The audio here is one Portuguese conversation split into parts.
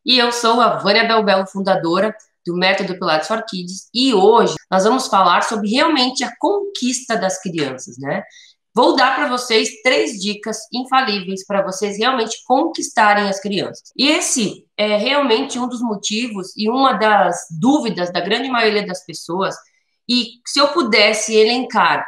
E eu sou a Vânia Belbelo, fundadora do Método Pilates for Kids, e hoje nós vamos falar sobre realmente a conquista das crianças, né? Vou dar para vocês 3 dicas infalíveis para vocês realmente conquistarem as crianças. E esse é realmente um dos motivos e uma das dúvidas da grande maioria das pessoas. E se eu pudesse elencar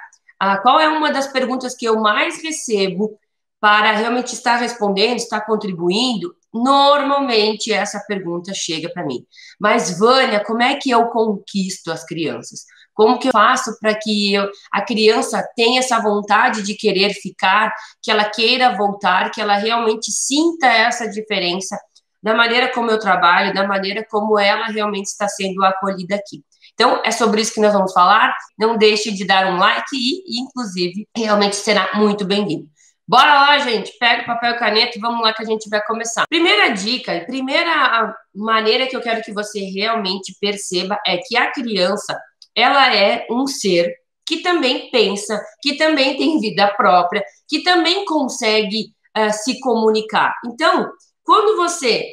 qual é uma das perguntas que eu mais recebo para realmente estar respondendo, estar contribuindo, normalmente essa pergunta chega para mim. Mas, Vânia, como é que eu conquisto as crianças? Como que eu faço para que a criança tenha essa vontade de querer ficar, que ela queira voltar, que ela realmente sinta essa diferença da maneira como eu trabalho, da maneira como ela realmente está sendo acolhida aqui. Então, é sobre isso que nós vamos falar. Não deixe de dar um like e, inclusive, realmente será muito bem-vindo. Bora lá, gente. Pega o papel e caneta e vamos lá que a gente vai começar. Primeira dica, primeira maneira que eu quero que você realmente perceba é que a criança, ela é um ser que também pensa, que também tem vida própria, que também consegue se comunicar. Então, quando você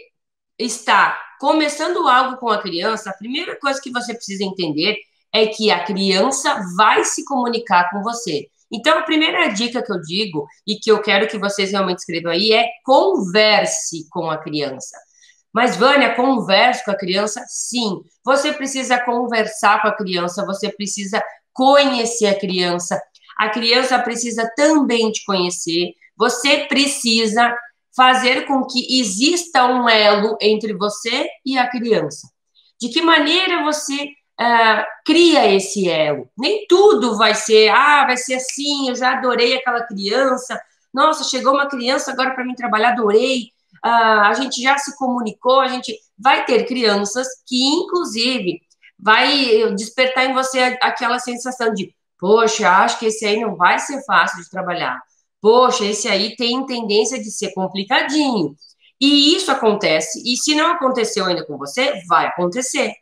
está começando algo com a criança, a primeira coisa que você precisa entender é que a criança vai se comunicar com você. Então, a primeira dica que eu digo e que eu quero que vocês realmente escrevam aí é converse com a criança. Mas, Vânia, converse com a criança? Sim. Você precisa conversar com a criança, você precisa conhecer a criança. A criança precisa também te conhecer. Você precisa fazer com que exista um elo entre você e a criança. De que maneira você cria esse elo? Nem tudo vai ser assim, eu já adorei aquela criança, nossa, chegou uma criança agora para mim trabalhar, adorei, a gente já se comunicou, a gente vai ter crianças que, inclusive, vai despertar em você aquela sensação de, poxa, acho que esse aí não vai ser fácil de trabalhar. Poxa, esse aí tem tendência de ser complicadinho. E isso acontece, e se não aconteceu ainda com você, vai acontecer.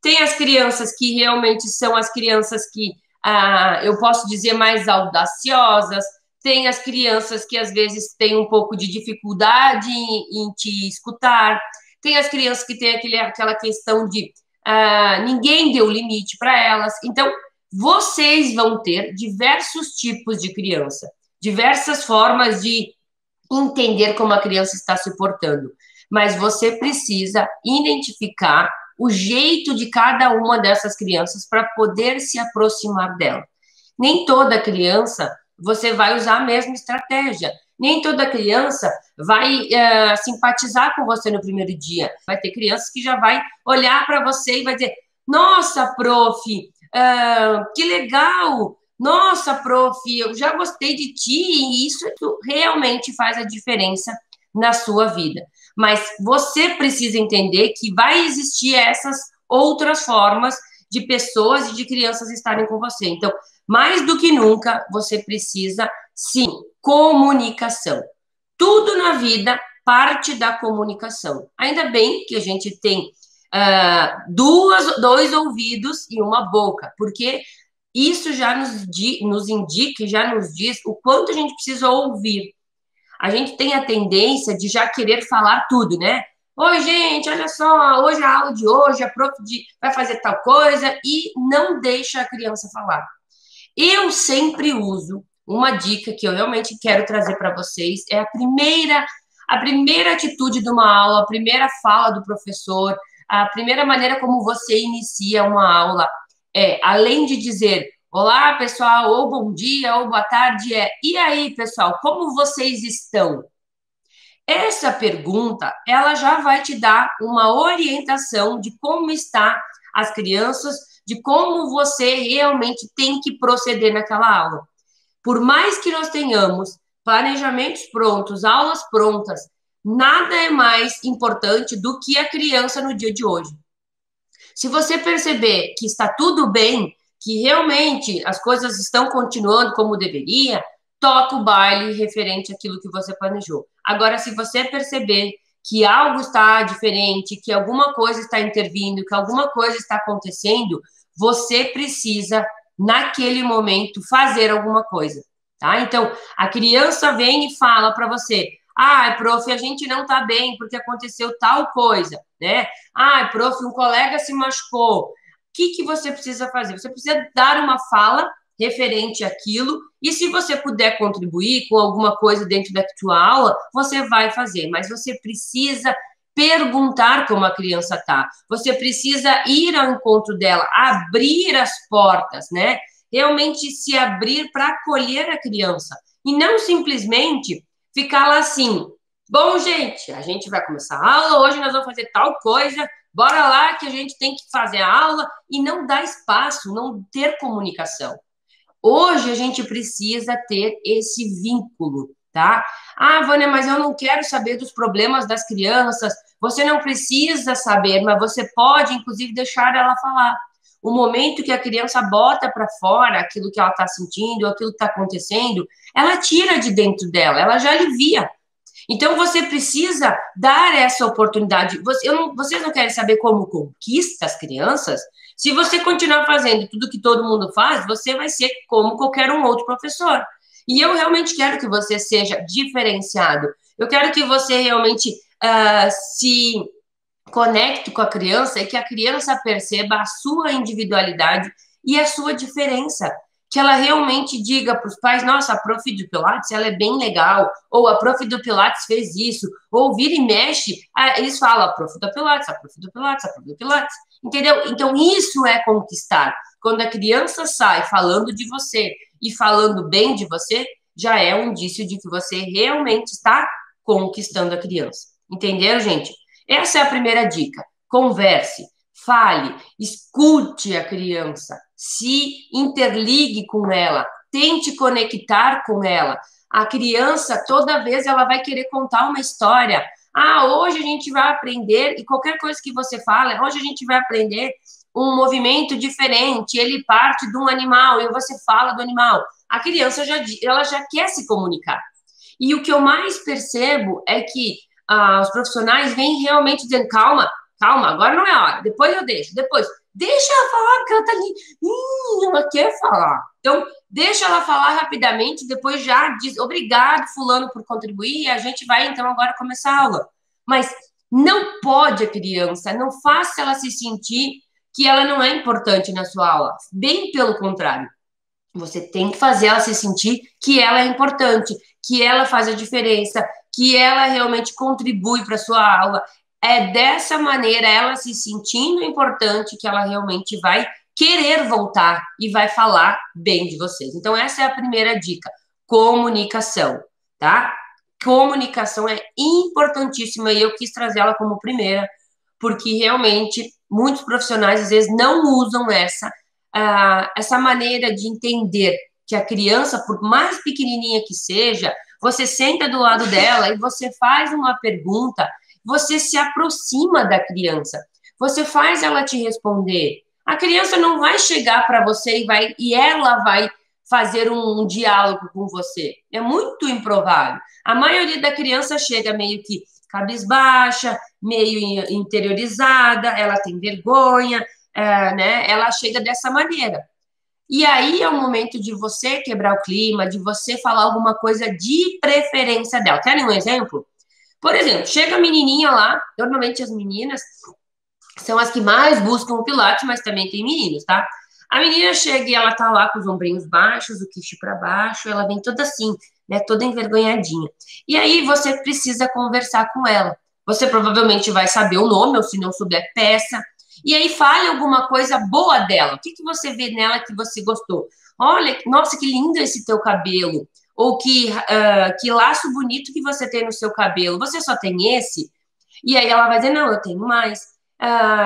Tem as crianças que realmente são as crianças que, eu posso dizer, mais audaciosas, tem as crianças que às vezes têm um pouco de dificuldade em te escutar, tem as crianças que têm aquela questão de ninguém deu limite para elas. Então, vocês vão ter diversos tipos de criança, diversas formas de entender como a criança está se portando. Mas você precisa identificar o jeito de cada uma dessas crianças para poder se aproximar dela. Nem toda criança você vai usar a mesma estratégia. Nem toda criança vai simpatizar com você no primeiro dia. Vai ter crianças que já vai olhar para você e vai dizer, nossa, prof, que legal, nossa, prof, eu já gostei de ti, e isso realmente faz a diferença na sua vida. Mas você precisa entender que vai existir essas outras formas de pessoas e de crianças estarem com você. Então, mais do que nunca, você precisa, sim, comunicação. Tudo na vida parte da comunicação. Ainda bem que a gente tem dois ouvidos e uma boca, porque isso já nos indica, já nos diz o quanto a gente precisa ouvir. A gente tem a tendência de já querer falar tudo, né? Oi, gente, olha só, hoje a aula de hoje, a prof vai fazer tal coisa e não deixa a criança falar. Eu sempre uso uma dica que eu realmente quero trazer para vocês, é a primeira atitude de uma aula, a primeira fala do professor, a primeira maneira como você inicia uma aula, além de dizer olá, pessoal, ou bom dia, ou boa tarde, e aí, pessoal, como vocês estão? Essa pergunta, ela já vai te dar uma orientação de como está as crianças, de como você realmente tem que proceder naquela aula. Por mais que nós tenhamos planejamentos prontos, aulas prontas, nada é mais importante do que a criança no dia de hoje. Se você perceber que está tudo bem, que realmente as coisas estão continuando como deveria, toca o baile referente àquilo que você planejou. Agora, se você perceber que algo está diferente, que alguma coisa está intervindo, que alguma coisa está acontecendo, você precisa, naquele momento, fazer alguma coisa, tá? Então, a criança vem e fala para você, Ah, prof, a gente não tá bem porque aconteceu tal coisa, né? Ah, prof, um colega se machucou. O que você precisa fazer? Você precisa dar uma fala referente àquilo, e se você puder contribuir com alguma coisa dentro da sua aula, você vai fazer, mas você precisa perguntar como a criança está. Você precisa ir ao encontro dela, abrir as portas, né? Realmente se abrir para acolher a criança e não simplesmente ficar lá assim. Bom, gente, a gente vai começar a aula, hoje nós vamos fazer tal coisa, bora lá que a gente tem que fazer a aula e não dar espaço, não ter comunicação. Hoje a gente precisa ter esse vínculo, tá? Ah, Vânia, mas eu não quero saber dos problemas das crianças. Você não precisa saber, mas você pode, inclusive, deixar ela falar. O momento que a criança bota para fora aquilo que ela está sentindo, aquilo que está acontecendo, ela tira de dentro dela, ela já alivia. Então, você precisa dar essa oportunidade. Vocês não querem saber como conquista as crianças? Se você continuar fazendo tudo que todo mundo faz, você vai ser como qualquer um outro professor. E eu realmente quero que você seja diferenciado. Eu quero que você realmente se conecte com a criança e que a criança perceba a sua individualidade e a sua diferença. Que ela realmente diga para os pais, nossa, a prof do Pilates, ela é bem legal, ou a prof do Pilates fez isso, ou vira e mexe, eles falam, a prof do Pilates, a prof do Pilates, a prof do Pilates, entendeu? Então, isso é conquistar. Quando a criança sai falando de você e falando bem de você, já é um indício de que você realmente está conquistando a criança. Entenderam, gente? Essa é a primeira dica. Converse, fale, escute a criança, se interligue com ela, tente conectar com ela. A criança, toda vez, ela vai querer contar uma história. Ah, hoje a gente vai aprender, e qualquer coisa que você fala, hoje a gente vai aprender um movimento diferente, ele parte de um animal, e você fala do animal. A criança ela já quer se comunicar. E o que eu mais percebo é que os profissionais vêm realmente dizendo, calma, calma, agora não é a hora, depois eu deixo, depois, deixa ela falar, porque ela tá ali, ela quer falar. Então, deixa ela falar rapidamente, depois já diz, obrigado, fulano, por contribuir, e a gente vai, então, agora começar a aula. Mas não pode a criança, não faça ela se sentir que ela não é importante na sua aula, bem pelo contrário. Você tem que fazer ela se sentir que ela é importante, que ela faz a diferença, que ela realmente contribui para a sua aula. É dessa maneira, ela se sentindo importante, que ela realmente vai querer voltar e vai falar bem de vocês. Então, essa é a primeira dica: comunicação, tá? Comunicação é importantíssima e eu quis trazer ela como primeira, porque realmente muitos profissionais às vezes não usam essa maneira de entender que a criança, por mais pequenininha que seja, você senta do lado dela e você faz uma pergunta, você se aproxima da criança, você faz ela te responder. A criança não vai chegar para você e ela vai fazer um diálogo com você. É muito improvável. A maioria da criança chega meio que cabisbaixa, meio interiorizada, ela tem vergonha, né? Ela chega dessa maneira. E aí é o momento de você quebrar o clima, de você falar alguma coisa de preferência dela. Querem um exemplo? Por exemplo, chega a menininha lá, normalmente as meninas são as que mais buscam o Pilates, mas também tem meninos, tá? A menina chega e ela tá lá com os ombrinhos baixos, o queixo para baixo, ela vem toda assim, né, toda envergonhadinha. E aí você precisa conversar com ela. Você provavelmente vai saber o nome, ou se não souber, peça. E aí fale alguma coisa boa dela. O que você vê nela que você gostou? Olha, nossa, que lindo esse teu cabelo. Ou que laço bonito que você tem no seu cabelo. Você só tem esse? E aí ela vai dizer, não, eu tenho mais.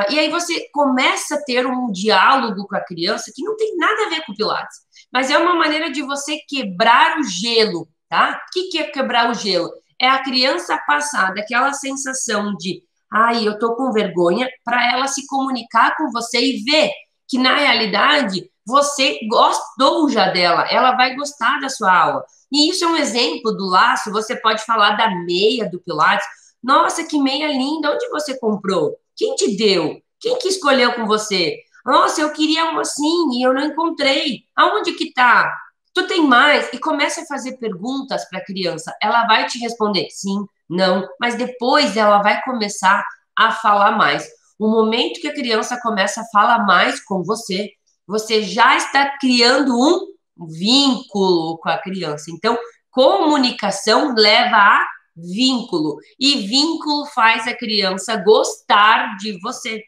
E aí você começa a ter um diálogo com a criança que não tem nada a ver com o Pilates, mas é uma maneira de você quebrar o gelo, tá? O que é quebrar o gelo? É a criança passar daquela sensação de, ai, eu tô com vergonha, para ela se comunicar com você e ver que, na realidade, você gostou já dela, ela vai gostar da sua aula. E isso é um exemplo do laço, você pode falar da meia do Pilates. Nossa, que meia linda, onde você comprou? Quem te deu? Quem que escolheu com você? Nossa, eu queria uma assim e eu não encontrei. Aonde que tá? Tu tem mais? E começa a fazer perguntas para a criança. Ela vai te responder sim, não, mas depois ela vai começar a falar mais. O momento que a criança começa a falar mais com você, você já está criando um vínculo com a criança. Então, comunicação leva a vínculo. E vínculo faz a criança gostar de você.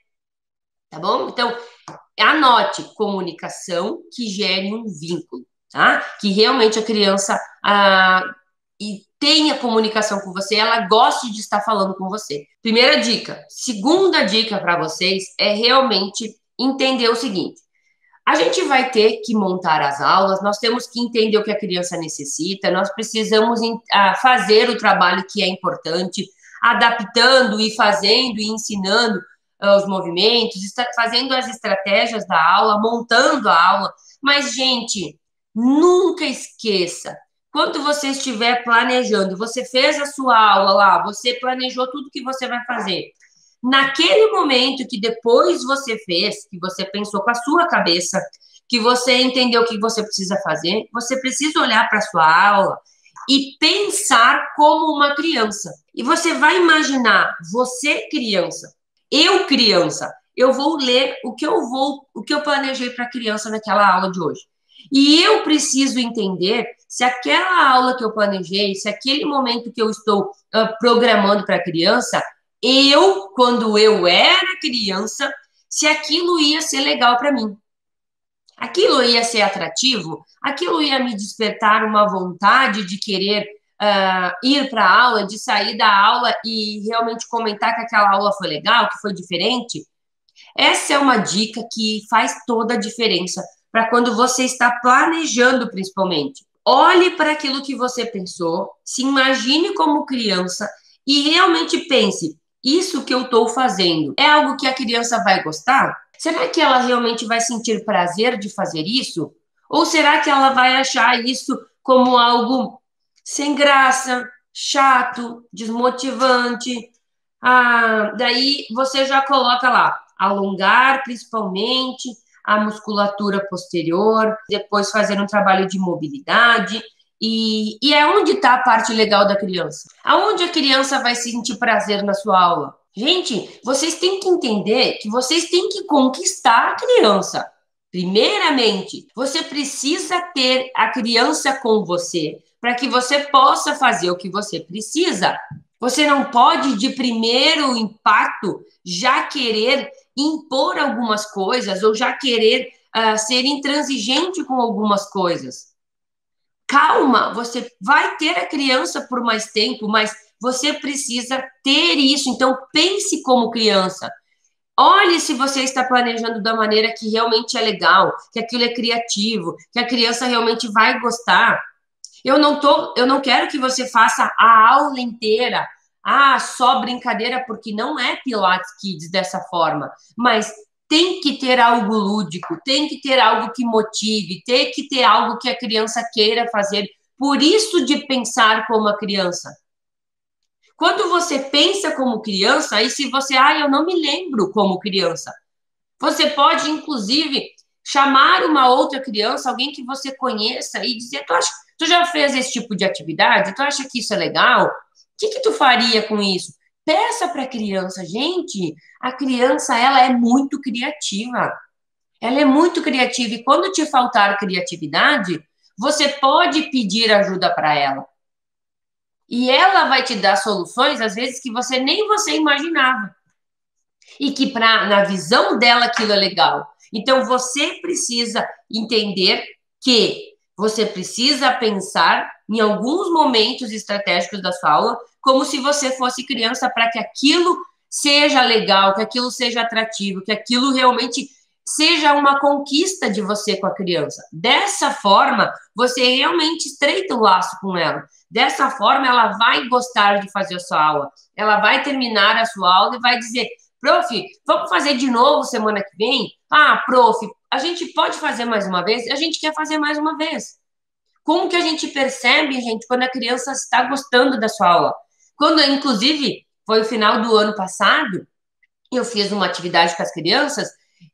Tá bom? Então, anote comunicação que gere um vínculo, tá? Que realmente a criança e tenha comunicação com você, ela goste de estar falando com você. Primeira dica. Segunda dica para vocês é realmente entender o seguinte: a gente vai ter que montar as aulas, nós temos que entender o que a criança necessita, nós precisamos fazer o trabalho que é importante, adaptando e fazendo e ensinando os movimentos, fazendo as estratégias da aula, montando a aula. Mas, gente, nunca esqueça, quando você estiver planejando, você fez a sua aula lá, você planejou tudo que você vai fazer. Naquele momento que depois você fez, que você pensou com a sua cabeça, que você entendeu o que você precisa fazer, você precisa olhar para a sua aula e pensar como uma criança. E você vai imaginar, você criança, eu vou ler o que eu planejei para a criança naquela aula de hoje. E eu preciso entender se aquela aula que eu planejei, se aquele momento que eu estou programando para a criança, quando eu era criança, se aquilo ia ser legal para mim. Aquilo ia ser atrativo, aquilo ia me despertar uma vontade de querer ir para a aula, de sair da aula e realmente comentar que aquela aula foi legal, que foi diferente. Essa é uma dica que faz toda a diferença para quando você está planejando, principalmente. Olhe para aquilo que você pensou, se imagine como criança e realmente pense: isso que eu estou fazendo é algo que a criança vai gostar? Será que ela realmente vai sentir prazer de fazer isso? Ou será que ela vai achar isso como algo sem graça, chato, desmotivante? Daí você já coloca lá, alongar principalmente a musculatura posterior, depois fazer um trabalho de mobilidade. E é onde está a parte legal da criança. Aonde a criança vai sentir prazer na sua aula? Gente, vocês têm que entender que vocês têm que conquistar a criança. Primeiramente, você precisa ter a criança com você para que você possa fazer o que você precisa. Você não pode, de primeiro impacto, já querer impor algumas coisas ou já querer ser intransigente com algumas coisas. Calma, você vai ter a criança por mais tempo, mas você precisa ter isso. Então, pense como criança. Olhe se você está planejando da maneira que realmente é legal, que aquilo é criativo, que a criança realmente vai gostar. Eu não quero que você faça a aula inteira, só brincadeira, porque não é Pilates Kids dessa forma, mas tem que ter algo lúdico, tem que ter algo que motive, tem que ter algo que a criança queira fazer. Por isso de pensar como a criança. Quando você pensa como criança, aí se você, eu não me lembro como criança, você pode, inclusive, chamar uma outra criança, alguém que você conheça, e dizer: tu já fez esse tipo de atividade? Tu acha que isso é legal? O que tu faria com isso? Peça para a criança. Gente, a criança, ela é muito criativa. Ela é muito criativa. E quando te faltar criatividade, você pode pedir ajuda para ela. E ela vai te dar soluções, às vezes, que nem você imaginava. E que na visão dela aquilo é legal. Então, você precisa entender que você precisa pensar em alguns momentos estratégicos da sua aula como se você fosse criança, para que aquilo seja legal, que aquilo seja atrativo, que aquilo realmente seja uma conquista de você com a criança. Dessa forma, você realmente estreita o laço com ela. Dessa forma, ela vai gostar de fazer a sua aula. Ela vai terminar a sua aula e vai dizer: prof, vamos fazer de novo semana que vem? Prof, a gente pode fazer mais uma vez? A gente quer fazer mais uma vez. Como que a gente percebe, gente, quando a criança está gostando da sua aula? Quando, inclusive, foi o final do ano passado, eu fiz uma atividade com as crianças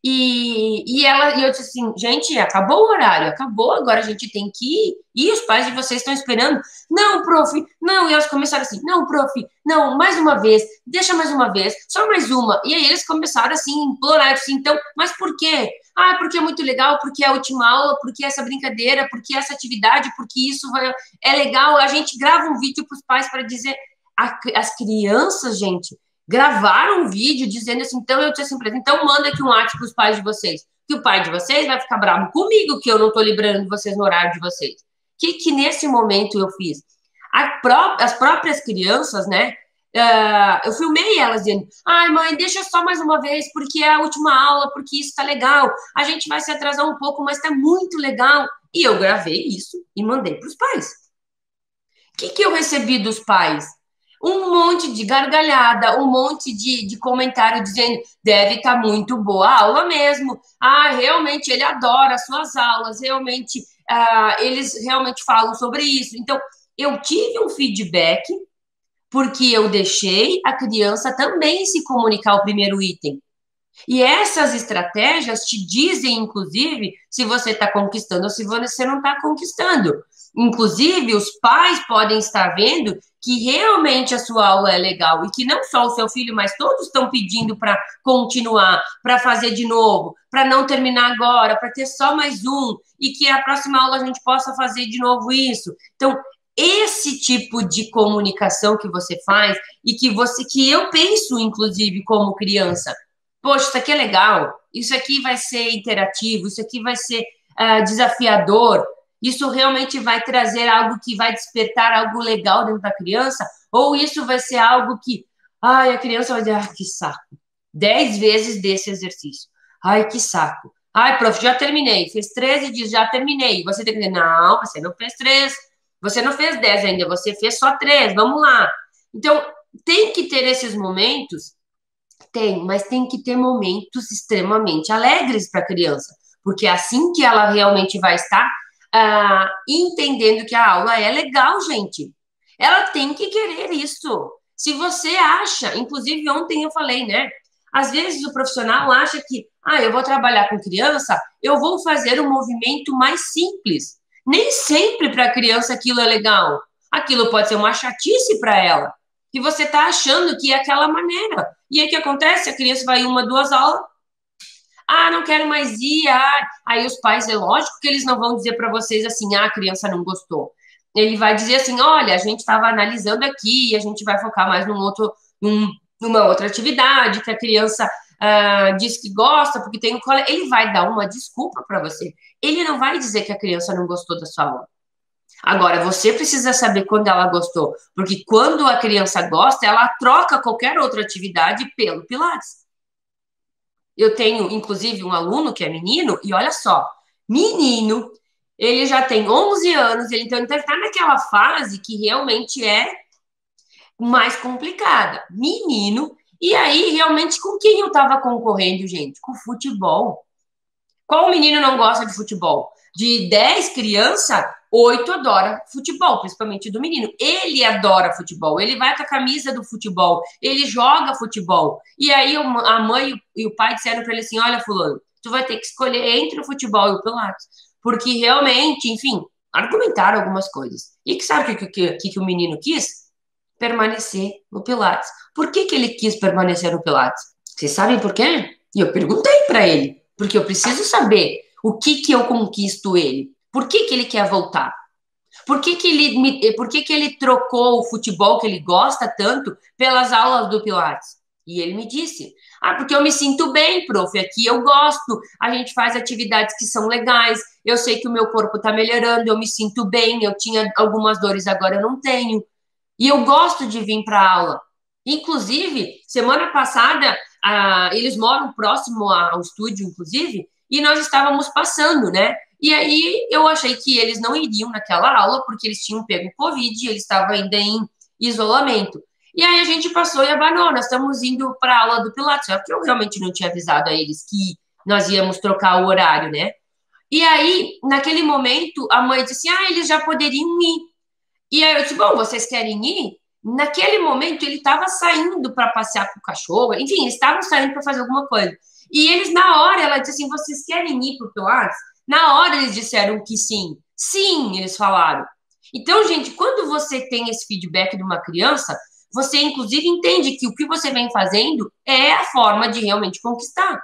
E eu disse assim, gente, acabou o horário, acabou, agora a gente tem que ir. E os pais de vocês estão esperando. Não, prof, não. E elas começaram assim, não, prof, não, mais uma vez, deixa mais uma vez, só mais uma. E aí eles começaram assim, a implorar, assim, então, mas por quê? Ah, porque é muito legal, porque é a última aula, porque essa brincadeira, porque essa atividade, porque é legal. A gente grava um vídeo para os pais para dizer, as crianças, gente, gravaram um vídeo dizendo assim, então eu disse assim, então manda aqui um WhatsApp para os pais de vocês, que o pai de vocês vai ficar bravo comigo que eu não estou liberando vocês no horário de vocês. Que nesse momento eu fiz? As próprias crianças, né? Eu filmei elas dizendo, ai mãe, deixa só mais uma vez, porque é a última aula, porque isso tá legal, a gente vai se atrasar um pouco, mas tá muito legal. E eu gravei isso e mandei para os pais. O que eu recebi dos pais? Um monte de gargalhada, um monte de comentário dizendo deve estar muito boa a aula mesmo. Ah, realmente ele adora as suas aulas, realmente eles realmente falam sobre isso. Então, eu tive um feedback porque eu deixei a criança também se comunicar o primeiro item. E essas estratégias te dizem, inclusive, se você está conquistando ou se você não está conquistando. Inclusive, os pais podem estar vendo que realmente a sua aula é legal e que não só o seu filho, mas todos estão pedindo para continuar, para fazer de novo, para não terminar agora, para ter só mais um e que a próxima aula a gente possa fazer de novo isso. Então, esse tipo de comunicação que você faz e que eu penso, inclusive, como criança, poxa, isso aqui é legal, isso aqui vai ser interativo, isso aqui vai ser desafiador, isso realmente vai trazer algo que vai despertar algo legal dentro da criança, ou isso vai ser algo que, ai, a criança vai dizer, ah, que saco, 10 vezes desse exercício, ai, que saco, ai, prof, já terminei, fez 13 dias, já terminei, você tem que dizer, não, você não fez 3, você não fez 10 ainda, você fez só 3, vamos lá. Então, tem que ter esses momentos. Tem, mas tem que ter momentos extremamente alegres para a criança, porque é assim que ela realmente vai estar entendendo que a aula é legal, gente. Ela tem que querer isso. Se você acha, inclusive ontem eu falei, né? Às vezes o profissional acha que, eu vou trabalhar com criança, eu vou fazer um movimento mais simples. Nem sempre para a criança aquilo é legal. Aquilo pode ser uma chatice para ela que você está achando que é aquela maneira. E aí o que acontece? A criança vai uma, duas aulas, não quero mais ir, aí os pais, é lógico que eles não vão dizer para vocês assim, a criança não gostou. Ele vai dizer assim, olha, a gente estava analisando aqui e a gente vai focar mais numa outra atividade que a criança diz que gosta, porque tem um colega. Ele vai dar uma desculpa para você. Ele não vai dizer que a criança não gostou da sua aula. Agora, você precisa saber quando ela gostou, porque quando a criança gosta, ela troca qualquer outra atividade pelo Pilates. Eu tenho, inclusive, um aluno que é menino, e olha só, menino, ele já tem 11 anos, então ele está naquela fase que realmente é mais complicada. Menino, e aí, realmente, com quem eu estava concorrendo, gente? Com futebol. Qual menino não gosta de futebol? De 10 crianças, 8 adora futebol, principalmente do menino. Ele adora futebol, ele vai com a camisa do futebol, ele joga futebol. E aí a mãe e o pai disseram para ele assim, olha, fulano, tu vai ter que escolher entre o futebol e o Pilates. Porque realmente, enfim, argumentaram algumas coisas. E que sabe o que o menino quis? Permanecer no Pilates. Por que ele quis permanecer no Pilates? Vocês sabem por quê? E eu perguntei para ele, porque eu preciso saber o que eu conquisto ele. Por que ele quer voltar? Por que ele trocou o futebol que ele gosta tanto pelas aulas do Pilates? E ele me disse, porque eu me sinto bem, prof, aqui eu gosto, a gente faz atividades que são legais, eu sei que o meu corpo está melhorando, eu me sinto bem, eu tinha algumas dores, agora eu não tenho. E eu gosto de vir para a aula. Inclusive, semana passada, eles moram próximo ao estúdio, inclusive, e nós estávamos passando, né? E aí eu achei que eles não iriam naquela aula, porque eles tinham pego Covid e eles estavam ainda em isolamento. E aí a gente passou e abanou, nós estamos indo para a aula do Pilates, só que eu realmente não tinha avisado a eles que nós íamos trocar o horário, né? E aí, naquele momento, a mãe disse assim, eles já poderiam ir. E aí eu disse, bom, vocês querem ir? Naquele momento, ele estava saindo para passear com o cachorro, enfim, eles estavam saindo para fazer alguma coisa. E eles, na hora, ela disse assim, vocês querem ir pro Pilates? Na hora eles disseram que sim. Sim, eles falaram. Então, gente, quando você tem esse feedback de uma criança, você, inclusive, entende que o que você vem fazendo é a forma de realmente conquistar.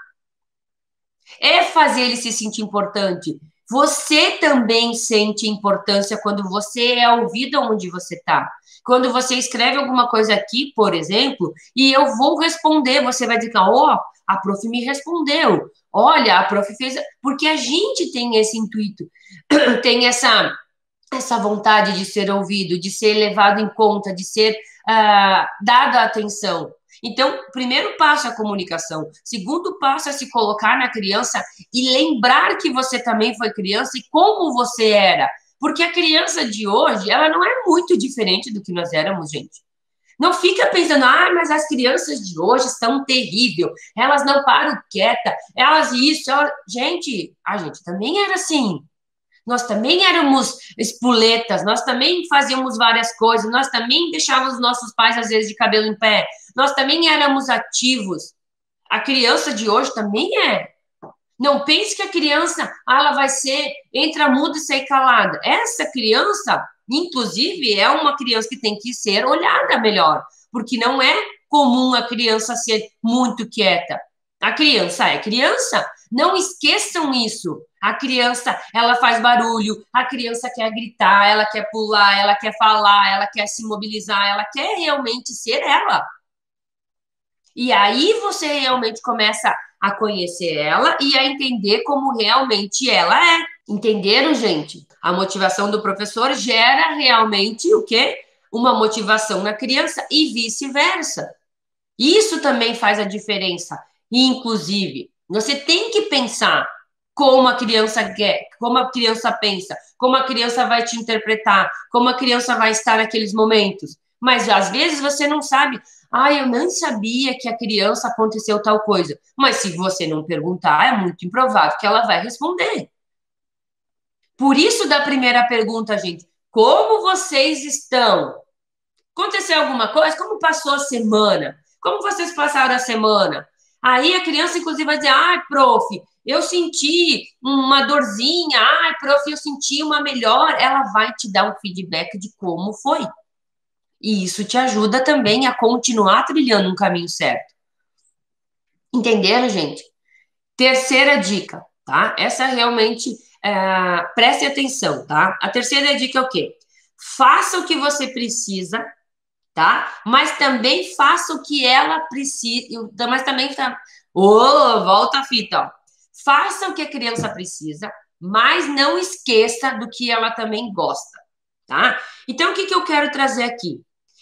É fazer ele se sentir importante. Você também sente importância quando você é ouvido onde você está. Quando você escreve alguma coisa aqui, por exemplo, e eu vou responder, você vai dizer, ó, oh, a prof me respondeu. Olha, a prof fez... Porque a gente tem esse intuito, tem essa vontade de ser ouvido, de ser levado em conta, de ser dado atenção. Então, primeiro passo é a comunicação. Segundo passo é se colocar na criança e lembrar que você também foi criança e como você era. Porque a criança de hoje, ela não é muito diferente do que nós éramos, gente. Não fica pensando, mas as crianças de hoje são terríveis, elas não param quieta, elas isso, elas... Gente, a gente também era assim. Nós também éramos espoletas, nós também fazíamos várias coisas, nós também deixávamos nossos pais, às vezes, de cabelo em pé, nós também éramos ativos. A criança de hoje também é. Não pense que a criança, ela vai ser, entra muda e sai calada. Essa criança, inclusive, é uma criança que tem que ser olhada melhor, porque não é comum a criança ser muito quieta. A criança é criança. Não esqueçam isso. A criança, ela faz barulho, a criança quer gritar, ela quer pular, ela quer falar, ela quer se mobilizar, ela quer realmente ser ela. E aí você realmente começa a conhecer ela e a entender como realmente ela é. Entenderam, gente? A motivação do professor gera realmente o quê? Uma motivação na criança e vice-versa. Isso também faz a diferença. Inclusive, você tem que pensar como a criança quer, como a criança pensa, como a criança vai te interpretar, como a criança vai estar naqueles momentos. Mas às vezes você não sabe. Eu nem sabia que a criança aconteceu tal coisa. Mas se você não perguntar, é muito improvável que ela vai responder. Por isso, da primeira pergunta, gente, como vocês estão? Aconteceu alguma coisa? Como passou a semana? Como vocês passaram a semana? Aí a criança, inclusive, vai dizer, prof, eu senti uma dorzinha, prof, eu senti uma melhor. Ela vai te dar um feedback de como foi. E isso te ajuda também a continuar trilhando um caminho certo. Entenderam, gente? Terceira dica, tá? Essa realmente, preste atenção, tá? A terceira dica é o quê? Faça o que você precisa, tá? Mas também faça o que ela precisa, mas também volta a fita, ó. Faça o que a criança precisa, mas não esqueça do que ela também gosta, tá? Então, o que eu quero trazer aqui?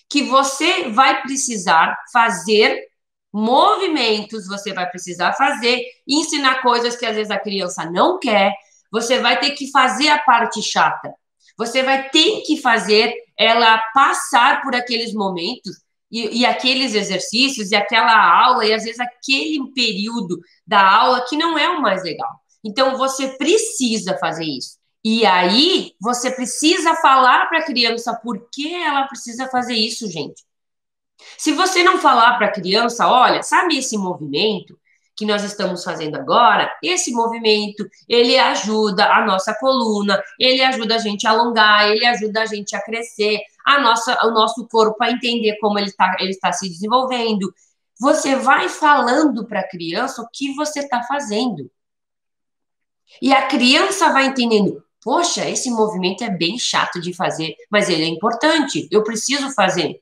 Que você vai precisar fazer movimentos, você vai precisar fazer, ensinar coisas que às vezes a criança não quer, você vai ter que fazer a parte chata, você vai ter que fazer ela passar por aqueles momentos e aqueles exercícios e aquela aula e às vezes aquele período da aula que não é o mais legal. Então você precisa fazer isso. E aí você precisa falar para a criança por que ela precisa fazer isso, gente. Se você não falar para a criança, olha, sabe esse movimento que nós estamos fazendo agora? Esse movimento, ele ajuda a nossa coluna, ele ajuda a gente a alongar, ele ajuda a gente a crescer, o nosso corpo a entender como ele está se desenvolvendo. Você vai falando para a criança o que você está fazendo. E a criança vai entendendo, poxa, esse movimento é bem chato de fazer, mas ele é importante, eu preciso fazer.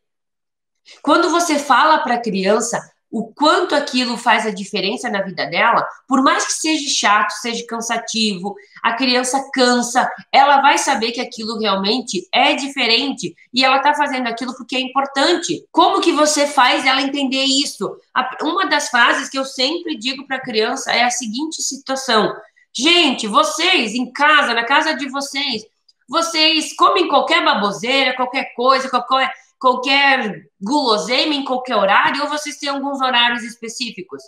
Quando você fala para a criança o quanto aquilo faz a diferença na vida dela, por mais que seja chato, seja cansativo, a criança cansa, ela vai saber que aquilo realmente é diferente e ela está fazendo aquilo porque é importante. Como que você faz ela entender isso? Uma das frases que eu sempre digo para a criança é a seguinte situação: gente, vocês em casa, na casa de vocês comem qualquer baboseira, qualquer coisa, qualquer guloseima em qualquer horário, ou vocês têm alguns horários específicos?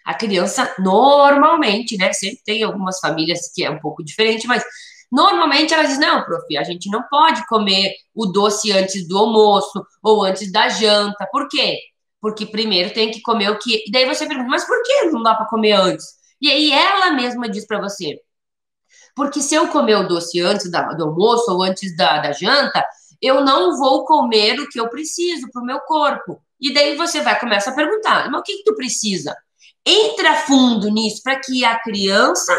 A criança, normalmente, né? Sempre tem algumas famílias que é um pouco diferente, mas normalmente ela diz, não, prof, a gente não pode comer o doce antes do almoço ou antes da janta. Por quê? Porque primeiro tem que comer o que... E daí você pergunta, mas por que não dá para comer antes? E aí ela mesma diz para você, porque se eu comer o doce antes do almoço ou antes da janta, eu não vou comer o que eu preciso para o meu corpo. E daí você vai começar a perguntar, mas o que que tu precisa? Entra fundo nisso para que a criança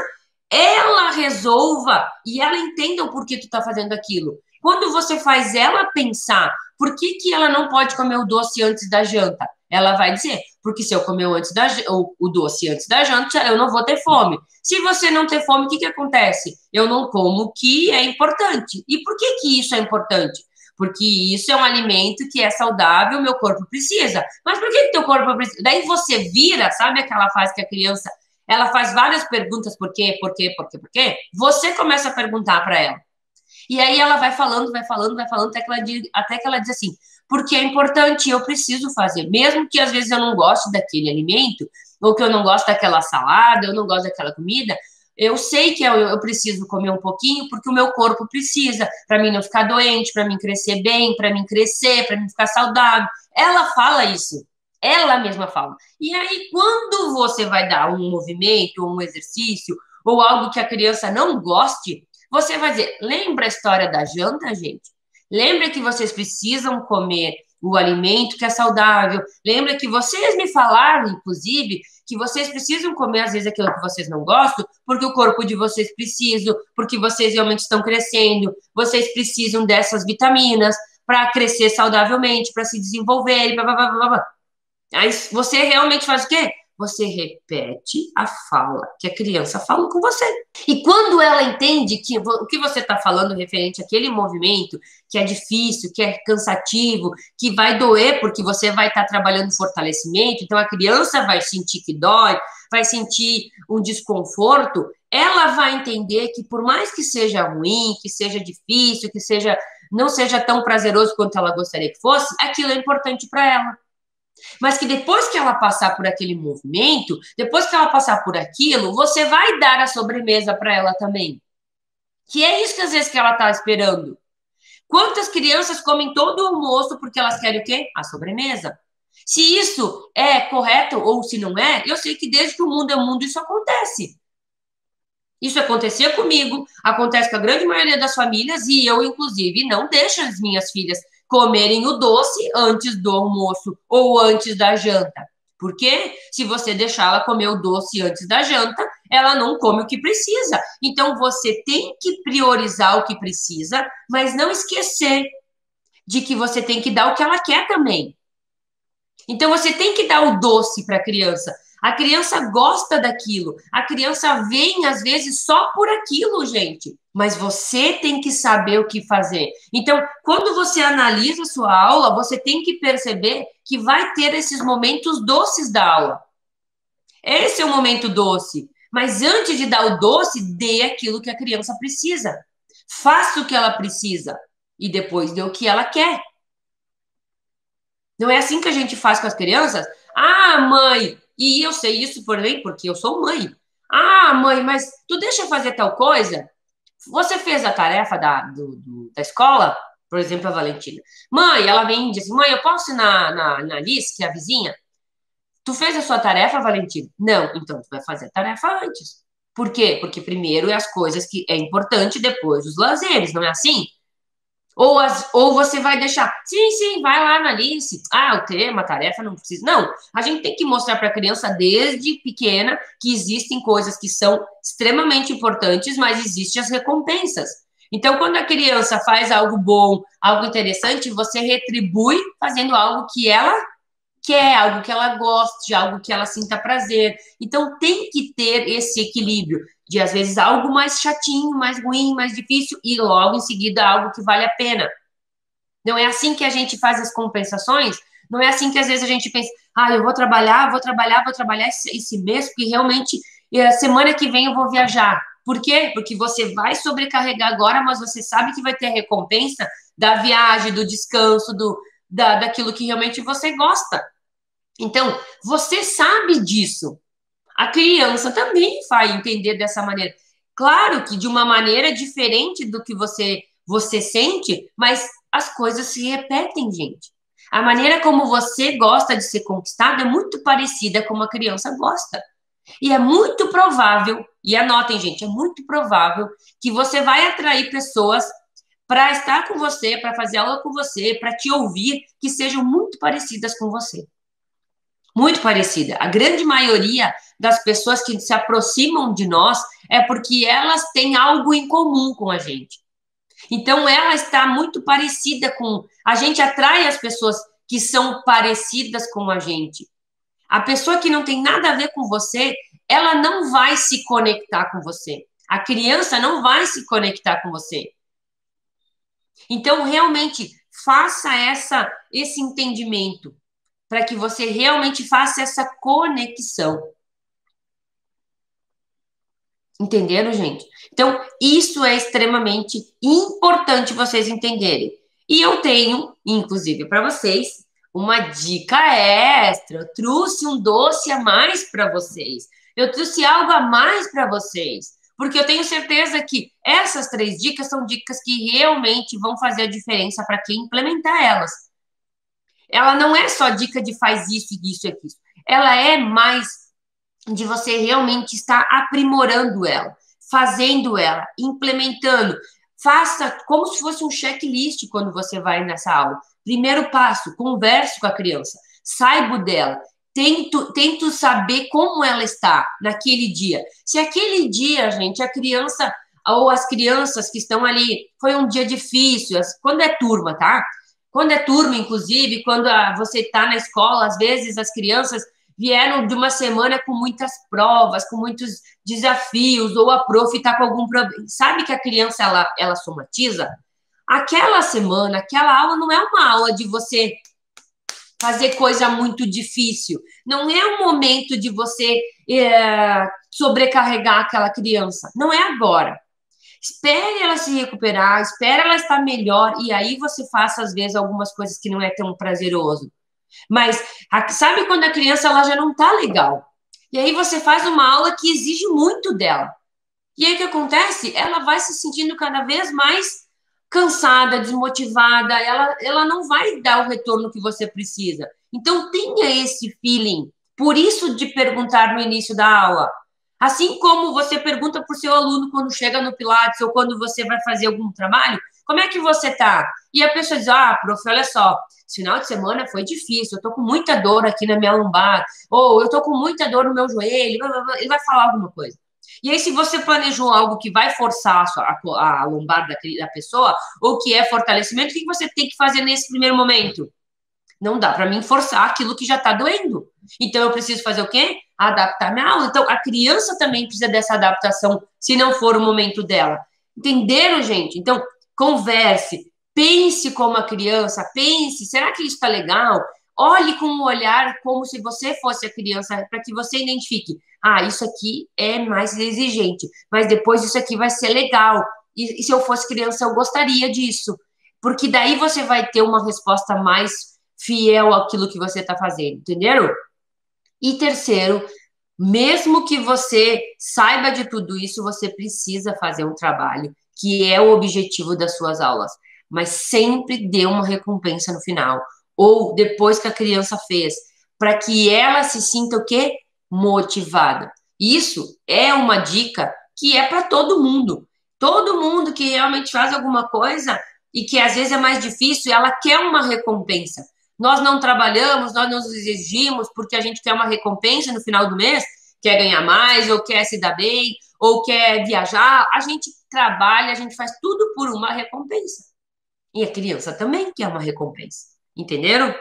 ela resolva e ela entenda o porquê tu tá fazendo aquilo. Quando você faz ela pensar por que que ela não pode comer o doce antes da janta, ela vai dizer, porque se eu comer o doce antes da janta, eu não vou ter fome. Se você não ter fome, o que que acontece? Eu não como o que é importante. E por que que isso é importante? Porque isso é um alimento que é saudável, meu corpo precisa. Mas por que que teu corpo precisa? Daí você vira, sabe aquela fase que a criança, ela faz várias perguntas, por quê, por quê, por quê, por quê? Você começa a perguntar para ela. E aí ela vai falando, vai falando, vai falando, até que ela diz assim, porque é importante, eu preciso fazer, mesmo que às vezes eu não goste daquele alimento, ou que eu não gosto daquela salada, eu não gosto daquela comida, eu sei que eu preciso comer um pouquinho, porque o meu corpo precisa, para mim não ficar doente, para mim crescer bem, para mim crescer, para mim ficar saudável. Ela fala isso, ela mesma fala. E aí, quando você vai dar um movimento, um exercício, ou algo que a criança não goste, você vai dizer, lembra a história da janta, gente? Lembra que vocês precisam comer o alimento que é saudável? Lembra que vocês me falaram, inclusive, que vocês precisam comer, às vezes, aquilo que vocês não gostam, porque o corpo de vocês precisa, porque vocês realmente estão crescendo, vocês precisam dessas vitaminas para crescer saudavelmente, para se desenvolverem, blá, blá, blá, blá, blá. Aí você realmente faz o quê? Você repete a fala que a criança falou com você. E quando ela entende que o que você está falando referente àquele movimento, que é difícil, que é cansativo, que vai doer, porque você vai estar trabalhando fortalecimento, então a criança vai sentir que dói, vai sentir um desconforto, ela vai entender que por mais que seja ruim, que seja difícil, que seja não seja tão prazeroso quanto ela gostaria que fosse, aquilo é importante para ela. Mas que depois que ela passar por aquele movimento, depois que ela passar por aquilo, você vai dar a sobremesa para ela também. Que é isso que às vezes que ela está esperando. Quantas crianças comem todo o almoço porque elas querem o quê? A sobremesa. Se isso é correto ou se não é, eu sei que desde que o mundo é mundo isso acontece. Isso acontecia comigo, acontece com a grande maioria das famílias e eu, inclusive, não deixo as minhas filhas comerem o doce antes do almoço ou antes da janta. Porque se você deixar ela comer o doce antes da janta, ela não come o que precisa. Então você tem que priorizar o que precisa, mas não esquecer de que você tem que dar o que ela quer também. Então você tem que dar o doce para a criança. A criança gosta daquilo. A criança vem, às vezes, só por aquilo, gente. Mas você tem que saber o que fazer. Então, quando você analisa a sua aula, você tem que perceber que vai ter esses momentos doces da aula. Esse é o momento doce. Mas antes de dar o doce, dê aquilo que a criança precisa. Faça o que ela precisa. E depois dê o que ela quer. Não é assim que a gente faz com as crianças? Ah, mãe, e eu sei isso porém porque eu sou mãe. Ah, mãe, mas tu deixa eu fazer tal coisa? Você fez a tarefa da escola? Por exemplo, a Valentina. Mãe, ela vem e diz assim, mãe, eu posso ir na Alice, que é a vizinha? Tu fez a sua tarefa, Valentina? Não, então tu vai fazer a tarefa antes. Por quê? Porque primeiro é as coisas que é importante, depois os lazeres, não é assim? Ou você vai deixar, sim, vai lá na Alice. Ah, o tema, a tarefa, não precisa. Não, a gente tem que mostrar para a criança desde pequena que existem coisas que são extremamente importantes, mas existem as recompensas. Então, quando a criança faz algo bom, algo interessante, você retribui fazendo algo que ela quer, algo que ela goste, algo que ela sinta prazer. Então, tem que ter esse equilíbrio de, às vezes, algo mais chatinho, mais ruim, mais difícil, e logo em seguida algo que vale a pena. Não é assim que a gente faz as compensações, não é assim que às vezes a gente pensa, ah, eu vou trabalhar esse mês, porque realmente semana que vem eu vou viajar. Por quê? Porque você vai sobrecarregar agora, mas você sabe que vai ter a recompensa da viagem, do descanso, daquilo que realmente você gosta. Então, você sabe disso. A criança também vai entender dessa maneira. Claro que de uma maneira diferente do que você sente, mas as coisas se repetem, gente. A maneira como você gosta de ser conquistado é muito parecida como a criança gosta. E é muito provável, e anotem, gente, é muito provável que você vai atrair pessoas para estar com você, para fazer aula com você, para te ouvir, que sejam muito parecidas com você. Muito parecida. A grande maioria das pessoas que se aproximam de nós é porque elas têm algo em comum com a gente. Então, ela está muito parecida com. A gente atrai as pessoas que são parecidas com a gente. A pessoa que não tem nada a ver com você, ela não vai se conectar com você. A criança não vai se conectar com você. Então, realmente, faça esse entendimento para que você realmente faça essa conexão. Entenderam, gente? Então, isso é extremamente importante vocês entenderem. E eu tenho, inclusive, para vocês, uma dica extra. Eu trouxe um doce a mais para vocês. Eu trouxe algo a mais para vocês. Porque eu tenho certeza que essas 3 dicas são dicas que realmente vão fazer a diferença para quem implementar elas. Ela não é só dica de faz isso, isso e aquilo. Ela é mais de você realmente estar aprimorando ela, fazendo ela, implementando. Faça como se fosse um checklist quando você vai nessa aula. Primeiro passo, converse com a criança, saiba dela, tento saber como ela está naquele dia. Se aquele dia, gente, a criança ou as crianças que estão ali, foi um dia difícil, quando é turma, tá? Quando é turma, inclusive, quando você está na escola, às vezes as crianças vieram de uma semana com muitas provas, com muitos desafios, ou a prof está com algum problema. Sabe que a criança, ela somatiza? Aquela semana, aquela aula não é uma aula de você fazer coisa muito difícil. Não é um momento de você sobrecarregar aquela criança. Não é agora. Espere ela se recuperar, espere ela estar melhor, e aí você faça, às vezes, algumas coisas que não é tão prazeroso. Mas sabe quando a criança ela já não tá legal? E aí você faz uma aula que exige muito dela. E aí o que acontece? Ela vai se sentindo cada vez mais cansada, desmotivada, ela não vai dar o retorno que você precisa. Então tenha esse feeling. Por isso de perguntar no início da aula. Assim como você pergunta para o seu aluno quando chega no Pilates ou quando você vai fazer algum trabalho, como é que você tá? E a pessoa diz, prof, olha só, esse final de semana foi difícil, eu tô com muita dor aqui na minha lombar, ou eu tô com muita dor no meu joelho, ele vai falar alguma coisa. E aí, se você planejou algo que vai forçar a lombar da pessoa, ou que é fortalecimento, o que você tem que fazer nesse primeiro momento? Não dá para mim forçar aquilo que já está doendo. Então, eu preciso fazer o quê? Adaptar minha aula. Então, a criança também precisa dessa adaptação, se não for o momento dela. Entenderam, gente? Então, converse, pense como a criança, pense, será que isso está legal? Olhe com um olhar como se você fosse a criança, para que você identifique. Isso aqui é mais exigente, mas depois isso aqui vai ser legal. E se eu fosse criança, eu gostaria disso. Porque daí você vai ter uma resposta mais fiel àquilo que você está fazendo, entenderam? E terceiro, mesmo que você saiba de tudo isso, você precisa fazer um trabalho, que é o objetivo das suas aulas. Mas sempre dê uma recompensa no final, ou depois que a criança fez, para que ela se sinta o quê? Motivada. Isso é uma dica que é para todo mundo. Todo mundo que realmente faz alguma coisa e que às vezes é mais difícil, ela quer uma recompensa. Nós não trabalhamos, nós nos exigimos porque a gente quer uma recompensa no final do mês, quer ganhar mais, ou quer se dar bem, ou quer viajar. A gente trabalha, a gente faz tudo por uma recompensa. E a criança também quer uma recompensa. Entenderam?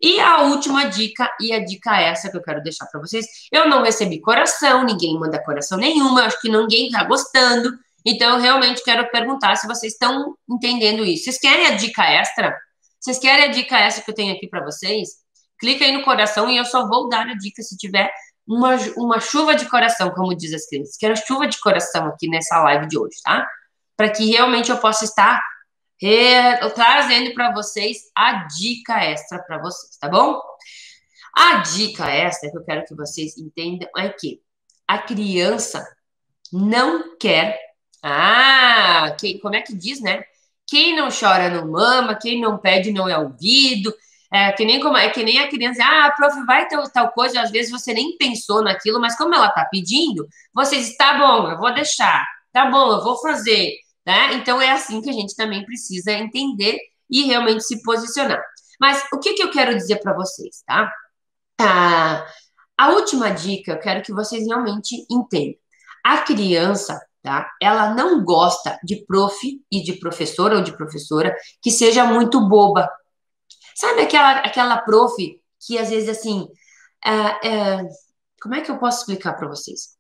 E a última dica, e a dica essa que eu quero deixar para vocês, eu não recebi coração, ninguém manda coração nenhuma, acho que ninguém está gostando, então eu realmente quero perguntar se vocês estão entendendo isso. Vocês querem a dica extra? Vocês querem a dica extra que eu tenho aqui para vocês? Clica aí no coração e eu só vou dar a dica se tiver uma chuva de coração, como diz as crianças. Quero chuva de coração aqui nessa live de hoje, tá? Para que realmente eu possa estar trazendo para vocês a dica extra para vocês, tá bom? A dica extra que eu quero que vocês entendam é que a criança não quer. Como é que diz, né? Quem não chora não mama, quem não pede não é ouvido. É que nem a criança, prof, vai ter tal coisa, às vezes você nem pensou naquilo, mas como ela está pedindo, você diz, tá bom, eu vou deixar, tá bom, eu vou fazer, né? Então é assim que a gente também precisa entender e realmente se posicionar. Mas o que eu quero dizer para vocês, tá? Ah, a última dica, eu quero que vocês realmente entendam. A criança, tá? Ela não gosta de prof e de professor ou de professora que seja muito boba. Sabe aquela prof que às vezes assim, ah, como é que eu posso explicar para vocês?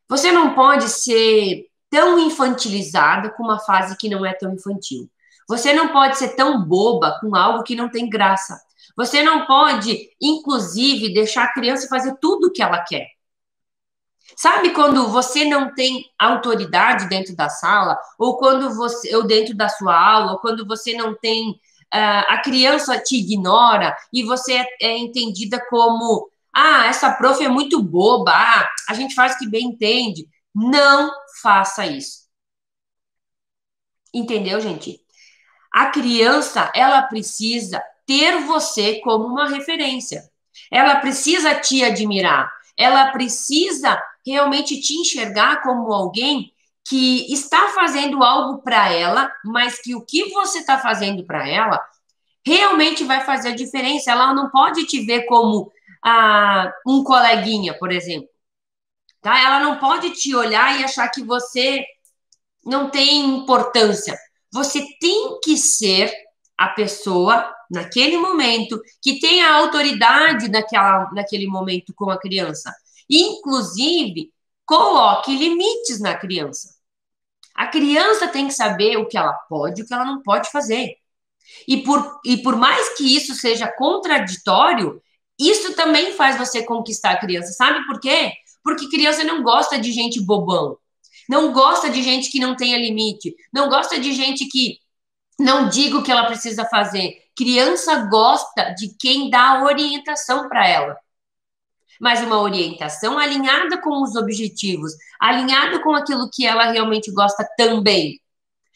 Você não pode ser tão infantilizada com uma fase que não é tão infantil. Você não pode ser tão boba com algo que não tem graça. Você não pode, inclusive, deixar a criança fazer tudo o que ela quer. Sabe quando você não tem autoridade dentro da sala, ou quando você, ou dentro da sua aula, ou quando você não tem, a criança te ignora e você é entendida como, essa prof é muito boba, a gente faz o que bem entende. Não faça isso. Entendeu, gente? A criança, ela precisa ter você como uma referência. Ela precisa te admirar. Ela precisa realmente te enxergar como alguém que está fazendo algo para ela, mas que o que você está fazendo para ela realmente vai fazer a diferença. Ela não pode te ver como um coleguinha, por exemplo. Tá? Ela não pode te olhar e achar que você não tem importância. Você tem que ser a pessoa, naquele momento, que tem a autoridade naquele momento com a criança. Inclusive, coloque limites na criança. A criança tem que saber o que ela pode e o que ela não pode fazer. E por mais que isso seja contraditório, isso também faz você conquistar a criança. Sabe por quê? Porque criança não gosta de gente bobão. Não gosta de gente que não tenha limite. Não gosta de gente que não diga o que ela precisa fazer. Criança gosta de quem dá orientação para ela. Mas uma orientação alinhada com os objetivos, alinhada com aquilo que ela realmente gosta também.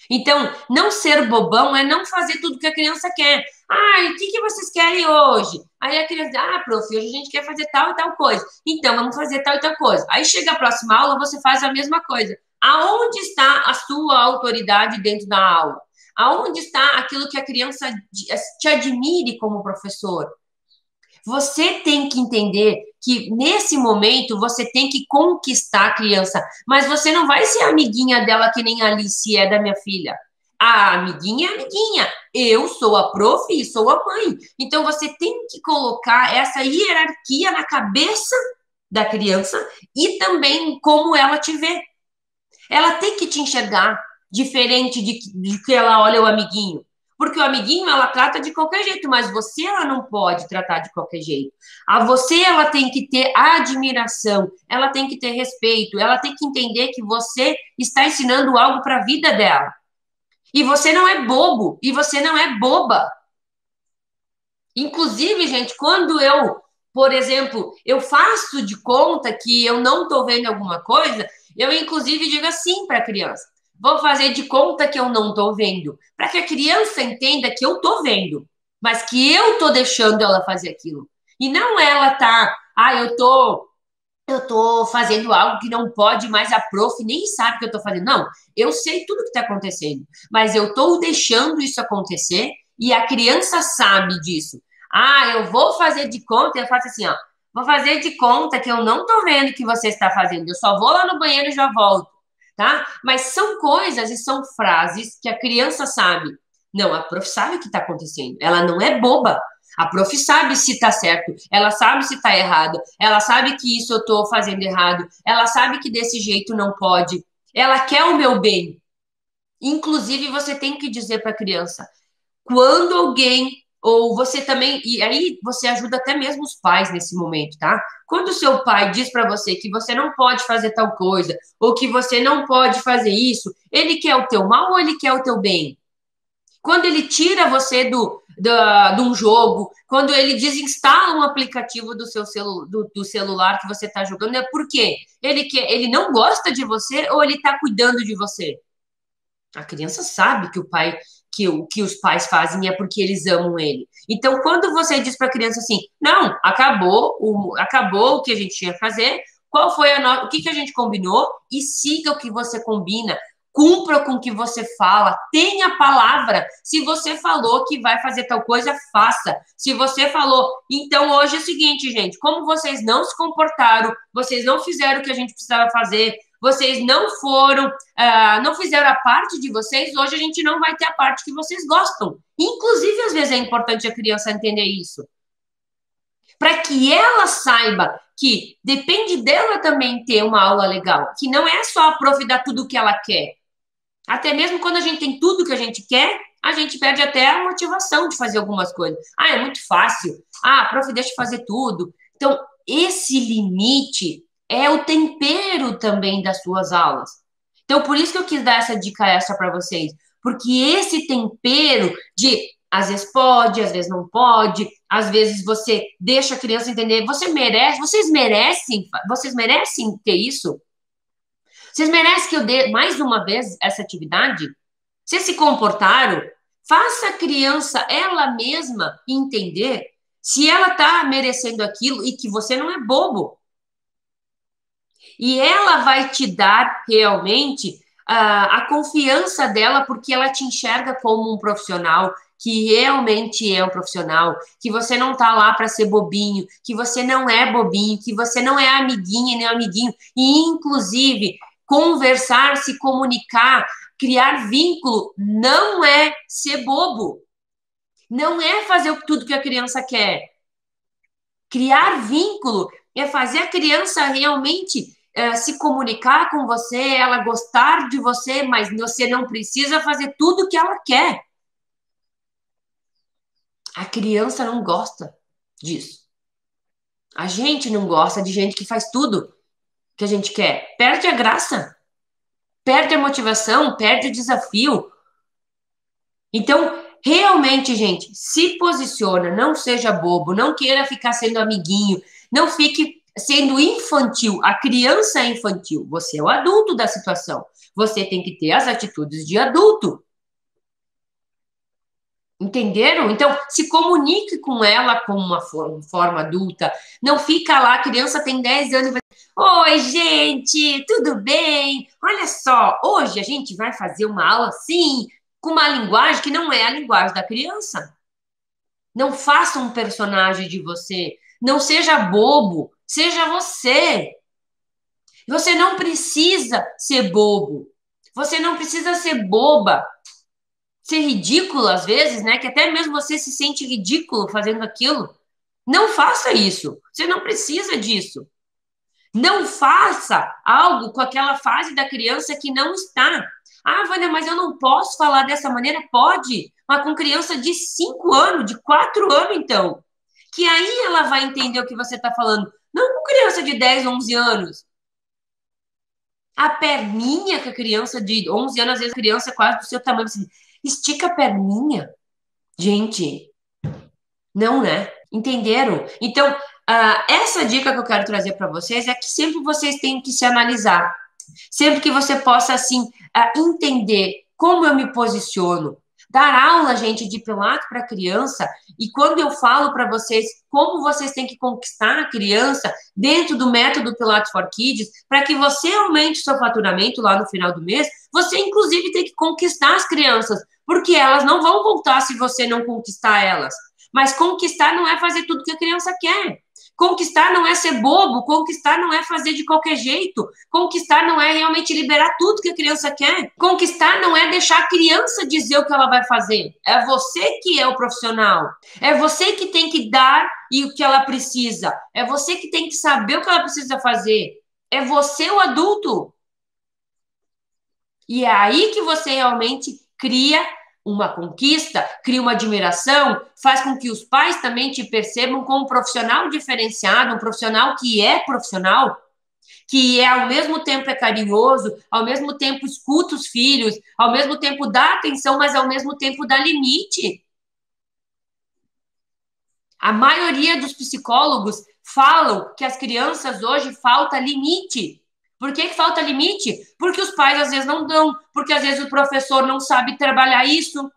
Então, não ser bobão é não fazer tudo que a criança quer. O que vocês querem hoje? Aí a criança diz, prof, hoje a gente quer fazer tal e tal coisa. Então, vamos fazer tal e tal coisa. Aí chega a próxima aula, você faz a mesma coisa. Aonde está a sua autoridade dentro da aula? Aonde está aquilo que a criança te admire como professor? Você tem que entender que nesse momento você tem que conquistar a criança, mas você não vai ser amiguinha dela que nem a Alice é da minha filha. A amiguinha é amiguinha. Eu sou a prof e sou a mãe. Então você tem que colocar essa hierarquia na cabeça da criança e também como ela te vê. Ela tem que te enxergar diferente de que ela olha o amiguinho. Porque o amiguinho ela trata de qualquer jeito, mas você ela não pode tratar de qualquer jeito. A você ela tem que ter admiração, ela tem que ter respeito, ela tem que entender que você está ensinando algo para a vida dela. E você não é bobo, e você não é boba. Inclusive, gente, quando eu, por exemplo, eu faço de conta que eu não estou vendo alguma coisa, eu inclusive digo assim para a criança: vou fazer de conta que eu não estou vendo, para que a criança entenda que eu estou vendo, mas que eu estou deixando ela fazer aquilo. E não ela tá, eu tô fazendo algo que não pode, mas a prof nem sabe que eu estou fazendo. Não, eu sei tudo que está acontecendo, mas eu estou deixando isso acontecer e a criança sabe disso. Eu vou fazer de conta, eu faço assim, ó, vou fazer de conta que eu não estou vendo o que você está fazendo, eu só vou lá no banheiro e já volto, tá? Mas são coisas e são frases que a criança sabe. Não, a prof sabe o que está acontecendo, ela não é boba. A prof sabe se está certo, ela sabe se está errado, ela sabe que isso eu estou fazendo errado, ela sabe que desse jeito não pode, ela quer o meu bem. Inclusive, você tem que dizer para a criança, quando alguém, ou você também, e aí você ajuda até mesmo os pais nesse momento, tá? Quando o seu pai diz para você que você não pode fazer tal coisa, ou que você não pode fazer isso, ele quer o teu mal ou ele quer o teu bem? Quando ele tira você de um jogo, quando ele desinstala um aplicativo do celular que você está jogando, é por quê? Ele não gosta de você ou ele está cuidando de você? A criança sabe que o que os pais fazem é porque eles amam ele. Então, quando você diz para a criança assim, não, acabou o que a gente tinha que fazer, qual foi o que a gente combinou e siga o que você combina, cumpra com o que você fala, tenha palavra. Se você falou que vai fazer tal coisa, faça. Se você falou, então hoje é o seguinte, gente, como vocês não se comportaram, vocês não fizeram o que a gente precisava fazer, vocês não foram, não fizeram a parte de vocês, hoje a gente não vai ter a parte que vocês gostam. Inclusive, às vezes é importante a criança entender isso. Para que ela saiba que depende dela também ter uma aula legal, que não é só a prof dar tudo o que ela quer. Até mesmo quando a gente tem tudo que a gente quer, a gente perde até a motivação de fazer algumas coisas. Ah, é muito fácil. Ah, a prof deixa eu fazer tudo. Então, esse limite é o tempero também das suas aulas. Então, por isso que eu quis dar essa dica extra para vocês. Porque esse tempero de às vezes pode, às vezes não pode, às vezes você deixa a criança entender, vocês merecem ter isso? Vocês merecem que eu dê mais uma vez essa atividade? Vocês se comportaram? Faça a criança ela mesma entender se ela está merecendo aquilo e que você não é bobo. E ela vai te dar realmente a confiança dela, porque ela te enxerga como um profissional, que realmente é um profissional, que você não está lá para ser bobinho, que você não é bobinho, que você não é amiguinha nem amiguinho, e inclusive conversar, se comunicar, criar vínculo, não é ser bobo, não é fazer tudo que a criança quer. Criar vínculo é fazer a criança realmente se comunicar com você, ela gostar de você, mas você não precisa fazer tudo o que ela quer. A criança não gosta disso. A gente não gosta de gente que faz tudo que a gente quer. Perde a graça, perde a motivação, perde o desafio. Então, realmente, gente, se posiciona, não seja bobo, não queira ficar sendo amiguinho, não fique sendo infantil. A criança é infantil, você é o adulto da situação. Você tem que ter as atitudes de adulto. Entenderam? Então, se comunique com ela como uma forma adulta. Não fica lá, a criança tem 10 anos e vai dizer, oi, gente, tudo bem? Olha só, hoje a gente vai fazer uma aula assim, com uma linguagem que não é a linguagem da criança. Não faça um personagem de você. Não seja bobo, seja você. Você não precisa ser bobo. Você não precisa ser boba. Ser ridículo às vezes, né? Que até mesmo você se sente ridículo fazendo aquilo. Não faça isso. Você não precisa disso. Não faça algo com aquela fase da criança que não está. Ah, Vânia, mas eu não posso falar dessa maneira? Pode, mas com criança de 5 anos, de 4 anos, então. Que aí ela vai entender o que você está falando. Não com criança de 10, 11 anos. A perninha que a criança de 11 anos, às vezes a criança é quase do seu tamanho. Você estica a perninha. Gente, não, né? Entenderam? Então, essa dica que eu quero trazer para vocês é que sempre vocês têm que se analisar. Sempre que você possa, assim, entender como eu me posiciono. Dar aula, gente, de Pilates para criança. E quando eu falo para vocês como vocês têm que conquistar a criança dentro do método Pilates for Kids, para que você aumente seu faturamento lá no final do mês, você, inclusive, tem que conquistar as crianças. Porque elas não vão voltar se você não conquistar elas. Mas conquistar não é fazer tudo que a criança quer. Conquistar não é ser bobo, conquistar não é fazer de qualquer jeito, conquistar não é realmente liberar tudo que a criança quer, conquistar não é deixar a criança dizer o que ela vai fazer, é você que é o profissional, é você que tem que dar e o que ela precisa, é você que tem que saber o que ela precisa fazer, é você o adulto. E é aí que você realmente cria uma conquista, cria uma admiração, faz com que os pais também te percebam como um profissional diferenciado, um profissional, que é ao mesmo tempo é carinhoso, ao mesmo tempo escuta os filhos, ao mesmo tempo dá atenção, mas ao mesmo tempo dá limite. A maioria dos psicólogos falam que as crianças hoje falta limite. Por que falta limite? Porque os pais às vezes não dão, porque às vezes o professor não sabe trabalhar isso.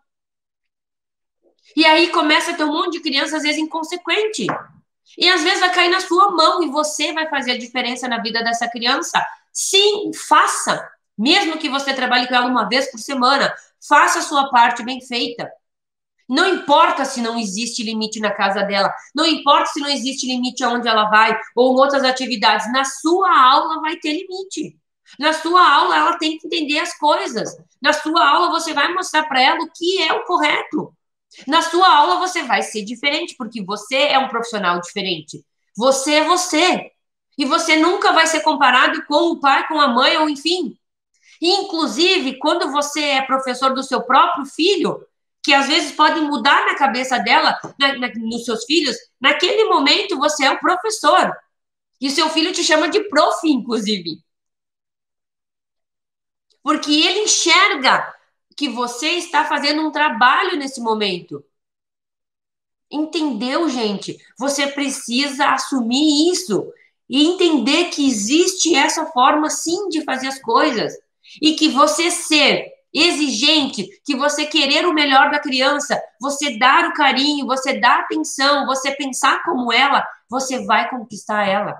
E aí começa a ter um monte de criança, às vezes, inconsequente. E às vezes vai cair na sua mão e você vai fazer a diferença na vida dessa criança. Sim, faça. Mesmo que você trabalhe com ela uma vez por semana, faça a sua parte bem feita. Não importa se não existe limite na casa dela, não importa se não existe limite aonde ela vai ou em outras atividades, na sua aula vai ter limite. Na sua aula ela tem que entender as coisas. Na sua aula você vai mostrar para ela o que é o correto. Na sua aula você vai ser diferente, porque você é um profissional diferente. Você é você. E você nunca vai ser comparado com o pai, com a mãe, ou enfim. E, inclusive, quando você é professor do seu próprio filho, que às vezes pode mudar na cabeça dela, nos seus filhos, naquele momento você é o professor. E seu filho te chama de prof, inclusive. Porque ele enxerga que você está fazendo um trabalho nesse momento. Entendeu, gente? Você precisa assumir isso e entender que existe essa forma, sim, de fazer as coisas. E que você ser exigente, que você querer o melhor da criança, você dar o carinho, você dar atenção, você pensar como ela, você vai conquistar ela.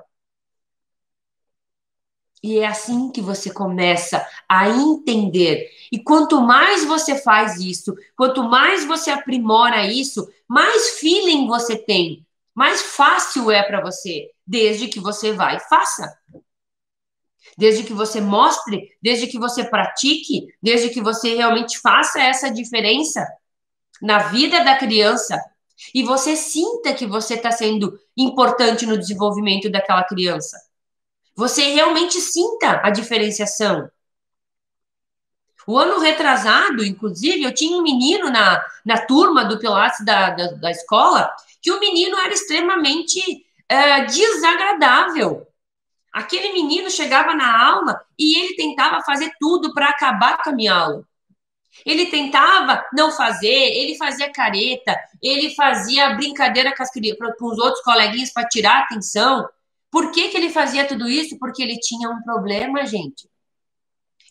E é assim que você começa a entender. E quanto mais você faz isso, quanto mais você aprimora isso, mais feeling você tem, mais fácil é para você, desde que você vai e faça. Desde que você mostre, desde que você pratique, desde que você realmente faça essa diferença na vida da criança e você sinta que você está sendo importante no desenvolvimento daquela criança. Você realmente sinta a diferenciação. O ano retrasado, inclusive, eu tinha um menino na turma do Pilates da escola, que o menino era extremamente desagradável. Aquele menino chegava na aula e ele tentava fazer tudo para acabar com a minha aula. Ele tentava não fazer, ele fazia careta, ele fazia brincadeira com os outros coleguinhas para tirar a atenção. Por que ele fazia tudo isso? Porque ele tinha um problema, gente.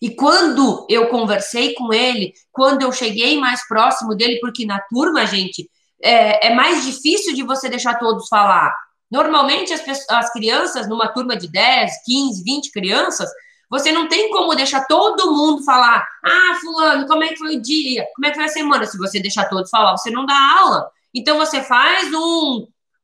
E quando eu conversei com ele, quando eu cheguei mais próximo dele, porque na turma, gente, é mais difícil de você deixar todos falar. Normalmente, as crianças, numa turma de 10, 15, 20 crianças, você não tem como deixar todo mundo falar. Ah, fulano, como é que foi o dia? Como é que foi a semana? Se você deixar todos falar, você não dá aula. Então, você faz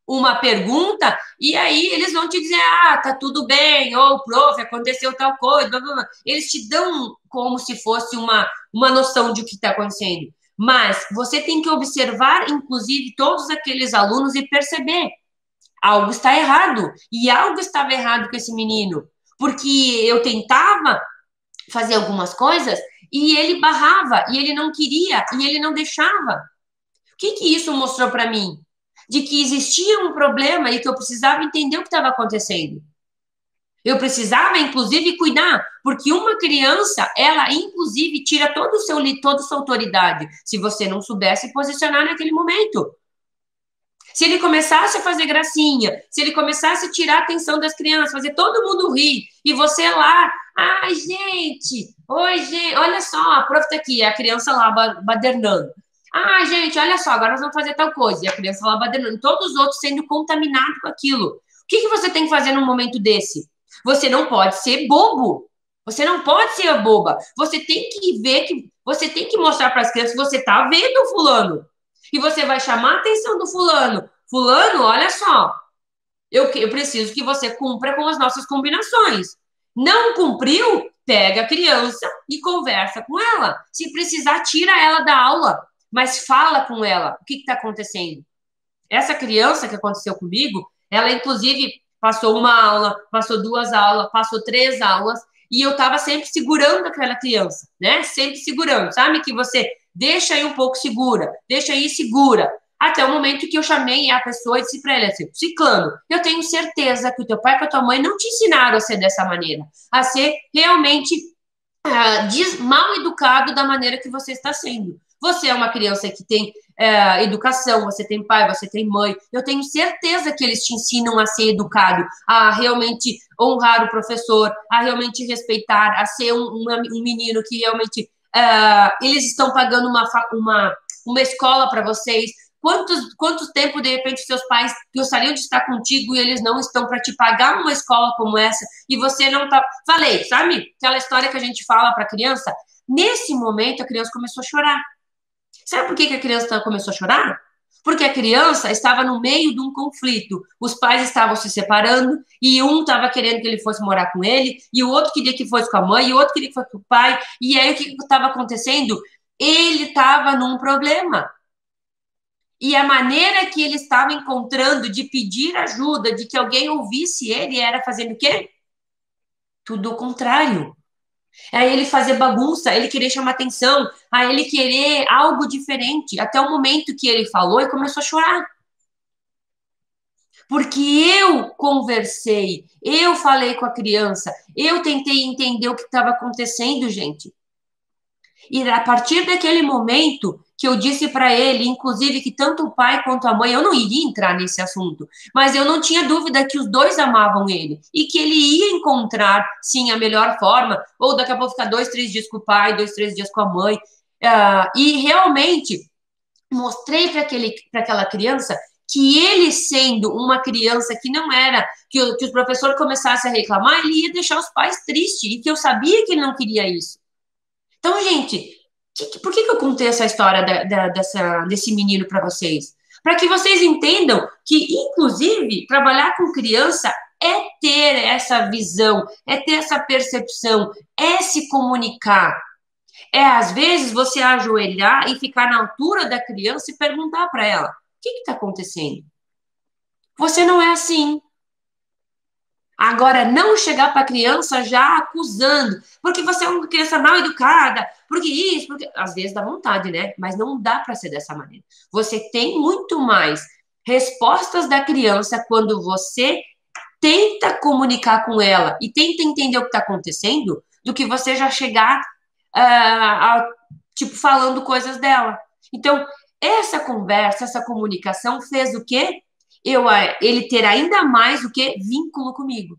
uma pergunta e aí eles vão te dizer, ah, tá tudo bem, ou prof, aconteceu tal coisa, blá, blá, blá. Eles te dão como se fosse uma noção de o que está acontecendo. Mas você tem que observar, inclusive, todos aqueles alunos e perceber, algo está errado, e algo estava errado com esse menino, porque eu tentava fazer algumas coisas e ele barrava, e ele não queria, e ele não deixava. O que isso mostrou para mim? De que existia um problema e que eu precisava entender o que estava acontecendo. Eu precisava, inclusive, cuidar, porque uma criança, ela, inclusive, tira toda a sua autoridade, se você não soubesse posicionar naquele momento. Se ele começasse a fazer gracinha, se ele começasse a tirar a atenção das crianças, fazer todo mundo rir, e você lá, ai, gente, oi, gente, olha só, a prof tá aqui, a criança lá badernando. Ah, gente, olha só, agora nós vamos fazer tal coisa. E a criança lá badernando, todos os outros sendo contaminados com aquilo. O que você tem que fazer num momento desse? Você não pode ser bobo. Você não pode ser boba. Você tem que ver você tem que mostrar para as crianças que você tá vendo o fulano. E você vai chamar a atenção do fulano. Fulano, olha só, eu preciso que você cumpra com as nossas combinações. Não cumpriu? Pega a criança e conversa com ela. Se precisar, tira ela da aula. Mas fala com ela o que está acontecendo. Essa criança que aconteceu comigo, ela inclusive passou uma aula, passou 2 aulas, passou 3 aulas, e eu estava sempre segurando aquela criança, né? Sempre segurando, sabe? Que você deixa aí um pouco segura, deixa aí segura. Até o momento que eu chamei a pessoa e disse para ela assim, Ciclano, eu tenho certeza que o teu pai e a tua mãe não te ensinaram a ser dessa maneira, a ser realmente mal educado da maneira que você está sendo. Você é uma criança que tem educação, você tem pai, você tem mãe. Eu tenho certeza que eles te ensinam a ser educado, a realmente honrar o professor, a realmente respeitar, a ser um menino que realmente eles estão pagando uma escola para vocês. Quanto tempo, de repente, seus pais gostariam de estar contigo e eles não estão para te pagar uma escola como essa e você não tá. Falei, sabe? Aquela história que a gente fala para a criança. Nesse momento, a criança começou a chorar. Sabe por que a criança começou a chorar? Porque a criança estava no meio de um conflito. Os pais estavam se separando e um estava querendo que ele fosse morar com ele, e o outro queria que fosse com a mãe, e o outro queria que fosse com o pai. E aí o que estava acontecendo? Ele estava num problema. E a maneira que ele estava encontrando de pedir ajuda, de que alguém ouvisse ele, era fazendo o quê? Tudo o contrário. É ele fazer bagunça, ele querer chamar atenção, a ele querer algo diferente, até o momento que ele falou e começou a chorar. Porque eu conversei, eu falei com a criança, eu tentei entender o que estava acontecendo, gente. E a partir daquele momento que eu disse para ele, inclusive, que tanto o pai quanto a mãe, eu não iria entrar nesse assunto, mas eu não tinha dúvida que os dois amavam ele e que ele ia encontrar, sim, a melhor forma, ou daqui a pouco ficar 2, 3 dias com o pai, 2, 3 dias com a mãe. E realmente mostrei para aquela criança que ele, sendo uma criança que não era, que os professores começassem a reclamar, ele ia deixar os pais tristes e que eu sabia que ele não queria isso. Então, gente, por que eu contei essa história desse menino para vocês? Para que vocês entendam que, inclusive, trabalhar com criança é ter essa visão, é ter essa percepção, é se comunicar. É, às vezes, você ajoelhar e ficar na altura da criança e perguntar para ela: o que está acontecendo? Você não é assim. Agora, não chegar para a criança já acusando, porque você é uma criança mal educada, porque isso, porque. Às vezes dá vontade, né? Mas não dá para ser dessa maneira. Você tem muito mais respostas da criança quando você tenta comunicar com ela e tenta entender o que está acontecendo, do que você já chegar, tipo, falando coisas dela. Então, essa conversa, essa comunicação fez o quê? Ele ter ainda mais o que? Vínculo comigo.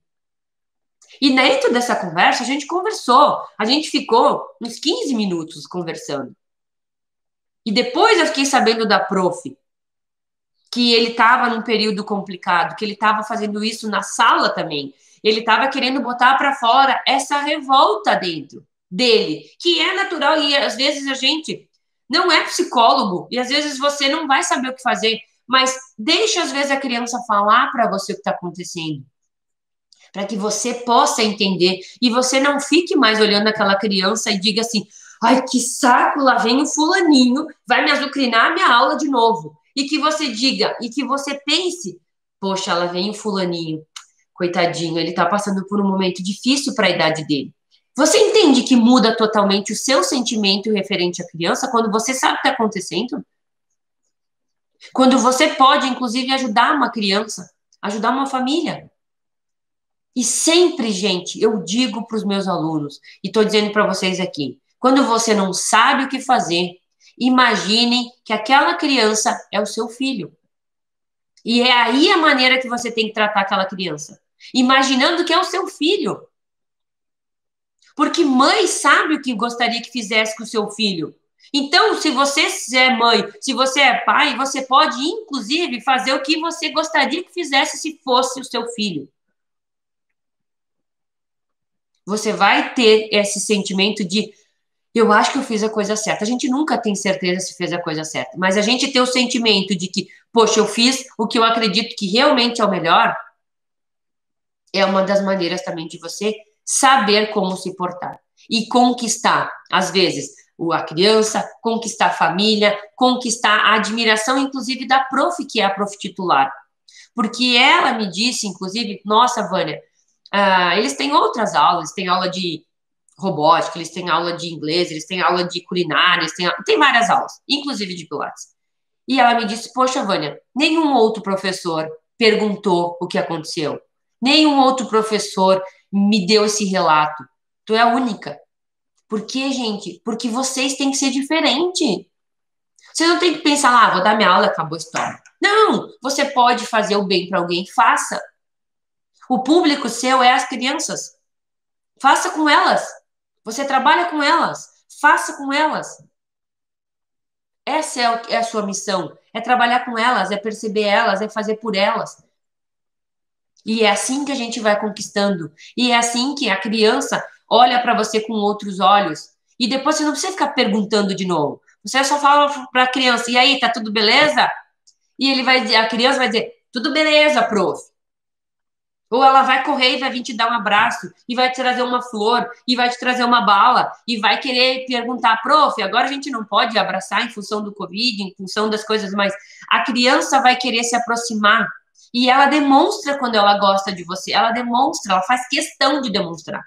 E dentro dessa conversa, a gente conversou. A gente ficou uns 15 minutos conversando. E depois eu fiquei sabendo da prof, que ele estava num período complicado, que ele estava fazendo isso na sala também. Ele estava querendo botar para fora essa revolta dentro dele, que é natural. E às vezes a gente não é psicólogo, e às vezes você não vai saber o que fazer, mas deixa às vezes a criança falar para você o que está acontecendo, para que você possa entender e você não fique mais olhando aquela criança e diga assim: ai, que saco, lá vem o fulaninho, vai me azucrinar a minha aula de novo. E que você diga, e que você pense: poxa, lá vem o fulaninho, coitadinho, ele está passando por um momento difícil para a idade dele. Você entende que muda totalmente o seu sentimento referente à criança quando você sabe o que está acontecendo? Quando você pode, inclusive, ajudar uma criança, ajudar uma família. E sempre, gente, eu digo para os meus alunos, e estou dizendo para vocês aqui, quando você não sabe o que fazer, imaginem que aquela criança é o seu filho. E é aí a maneira que você tem que tratar aquela criança. Imaginando que é o seu filho. Porque mãe sabe o que gostaria que fizesse com o seu filho. Então, se você é mãe, se você é pai, você pode, inclusive, fazer o que você gostaria que fizesse se fosse o seu filho. Você vai ter esse sentimento de: eu acho que eu fiz a coisa certa. A gente nunca tem certeza se fez a coisa certa, mas a gente tem o sentimento de que, poxa, eu fiz o que eu acredito que realmente é o melhor, é uma das maneiras também de você saber como se portar e conquistar, às vezes, a criança, conquistar a família, conquistar a admiração, inclusive, da prof, que é a prof titular. Porque ela me disse, inclusive: nossa, Vânia, eles têm outras aulas, têm aula de robótica, eles têm aula de inglês, eles têm aula de culinária, tem várias aulas, inclusive de Pilates. E ela me disse: poxa, Vânia, nenhum outro professor perguntou o que aconteceu. Nenhum outro professor me deu esse relato. Tu é a única. Por quê, gente? Porque vocês têm que ser diferente. Você não tem que pensar, ah, vou dar minha aula, acabou a história. Não, você pode fazer o bem para alguém, faça. O público seu é as crianças. Faça com elas. Você trabalha com elas. Faça com elas. Essa é a sua missão. É trabalhar com elas, é perceber elas, é fazer por elas. E é assim que a gente vai conquistando. E é assim que a criança olha para você com outros olhos. E depois você não precisa ficar perguntando de novo. Você só fala para a criança: e aí, tá tudo beleza? E ele vai dizer, a criança vai dizer: tudo beleza, prof. Ou ela vai correr e vai vir te dar um abraço, e vai te trazer uma flor, e vai te trazer uma bala, e vai querer perguntar: prof, agora a gente não pode abraçar em função do Covid, em função das coisas, mas a criança vai querer se aproximar. E ela demonstra quando ela gosta de você, ela demonstra, ela faz questão de demonstrar.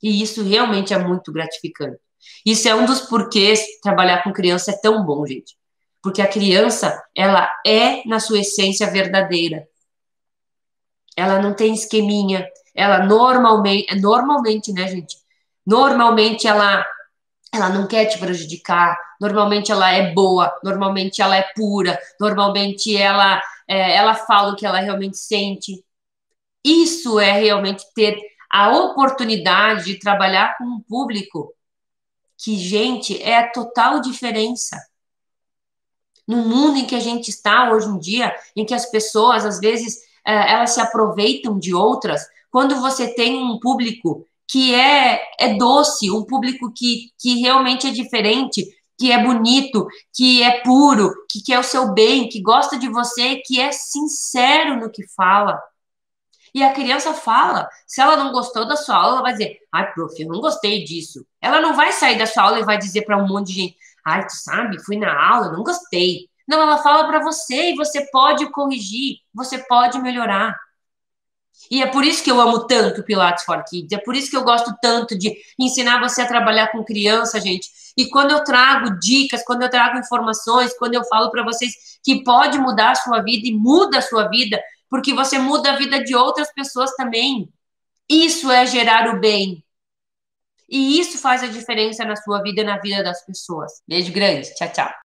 E isso realmente é muito gratificante. Isso é um dos porquês trabalhar com criança é tão bom, gente. Porque a criança, ela é, na sua essência, verdadeira. Ela não tem esqueminha. Ela normalmente, né, gente? Normalmente ela não quer te prejudicar. Normalmente ela é boa. Normalmente ela é pura. Normalmente ela fala o que ela realmente sente. Isso é realmente ter a oportunidade de trabalhar com um público que, gente, é a total diferença. No mundo em que a gente está hoje em dia, em que as pessoas, às vezes, elas se aproveitam de outras, quando você tem um público que é doce, um público que realmente é diferente, que é bonito, que é puro, que quer o seu bem, que gosta de você, que é sincero no que fala. E a criança fala, se ela não gostou da sua aula, ela vai dizer: ai, prof, eu não gostei disso. Ela não vai sair da sua aula e vai dizer para um monte de gente: ai, tu sabe, fui na aula, não gostei. Não, ela fala para você e você pode corrigir, você pode melhorar. E é por isso que eu amo tanto o Pilates for Kids, é por isso que eu gosto tanto de ensinar você a trabalhar com criança, gente. E quando eu trago dicas, quando eu trago informações, quando eu falo para vocês que pode mudar a sua vida e muda a sua vida, porque você muda a vida de outras pessoas também. Isso é gerar o bem. E isso faz a diferença na sua vida e na vida das pessoas. Beijo grande. Tchau, tchau.